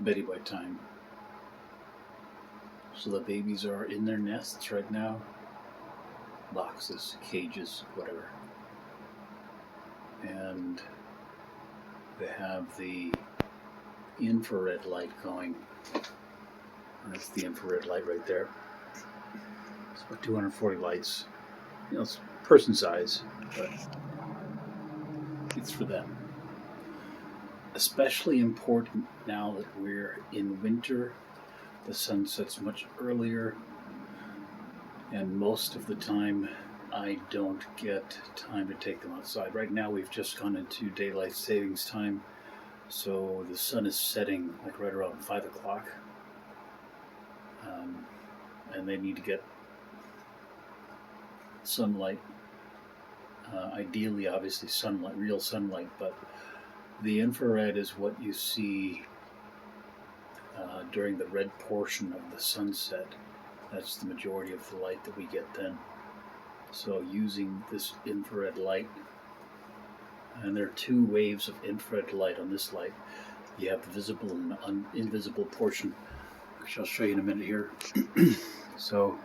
Bedtime. So the babies are in their nests right now. Boxes, cages, whatever. And they have the infrared light going. That's the infrared light right there. It's about 240 lights. It's person size, but it's for them. Especially important now that we're in winter. The sun sets much earlier, and most of the time I don't get time to take them outside. Right now we've just gone into daylight savings time, so the sun is setting like right around 5 o'clock, and they need to get sunlight. Ideally, obviously sunlight, real sunlight, but the infrared is what you see during the red portion of the sunset. That's the majority of the light that we get then. So using this infrared light, and there are two waves of infrared light on this light. You have the visible and invisible portion, which I'll show you in a minute here. So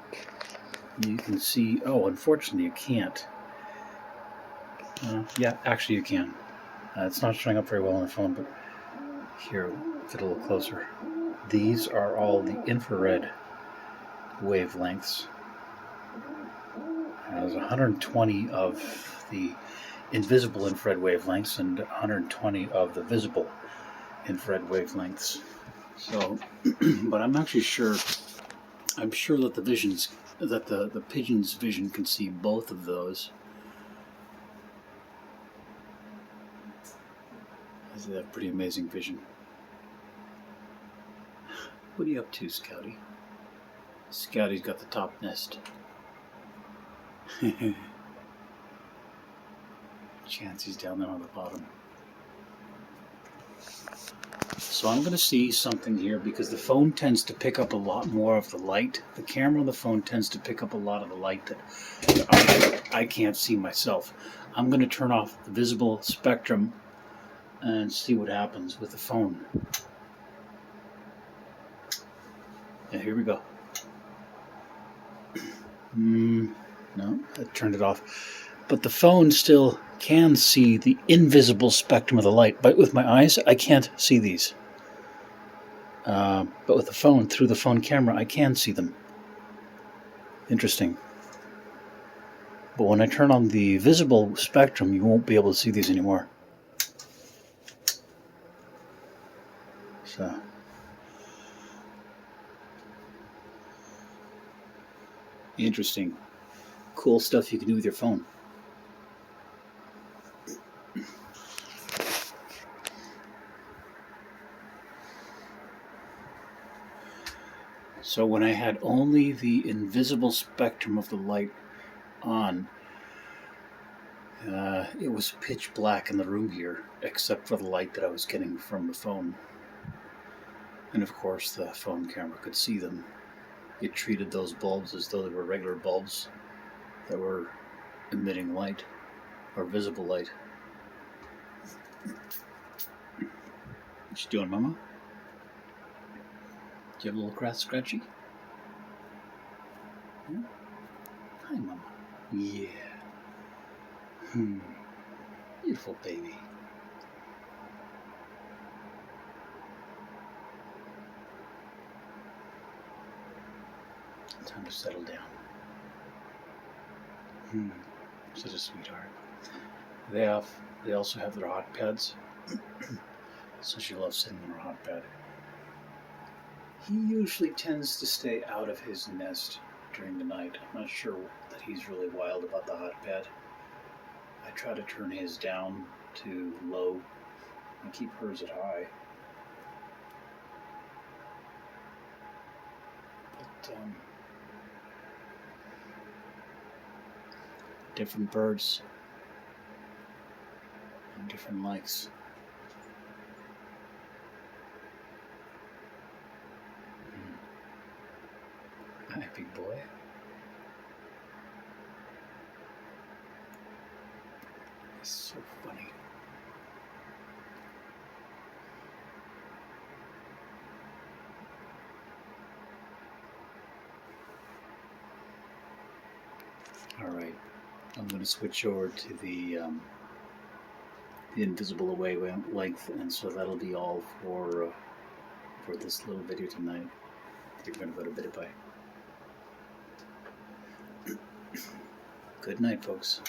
you can see, unfortunately you can't. Yeah, actually you can. It's not showing up very well on the phone, but here, get a little closer. These are all the infrared wavelengths. There's 120 of the invisible infrared wavelengths and 120 of the visible infrared wavelengths. So, but I'm actually sure. I'm sure that the pigeon's vision can see both of those. They have pretty amazing vision. What are you up to, Scouty? Scouty's got the top nest. Chancy's down there on the bottom. So I'm going to see something here because the phone tends to pick up a lot more of the light. The camera on the phone tends to pick up a lot of the light that I can't see myself. I'm going to turn off the visible spectrum and see what happens with the phone. Yeah, here we go. No, I turned it off. But the phone still can see the invisible spectrum of the light. But with my eyes, I can't see these. But with the phone, through the phone camera, I can see them. Interesting. But when I turn on the visible spectrum, you won't be able to see these anymore. So, interesting. Cool stuff you can do with your phone. So when I had only the invisible spectrum of the light on, it was pitch black in the room here, except for the light that I was getting from the phone. And of course the phone camera could see them. It treated those bulbs as though they were regular bulbs that were emitting light, or visible light. What you doing, Mama? Do you have a little grass scratchy? Yeah? Hi, Mama. Yeah. Beautiful baby. Time to settle down. Such a sweetheart. They also have their hot pads. So she loves sitting on her hot pad. He usually tends to stay out of his nest during the night. I'm not sure that he's really wild about the hot pad. I try to turn his down to low and keep hers at high. But different birds and different likes. Hi, big boy. It's so funny. Alright, I'm going to switch over to the invisible away length, and so that'll be all for this little video tonight. You're going to go to bed. Bye. Good night, folks.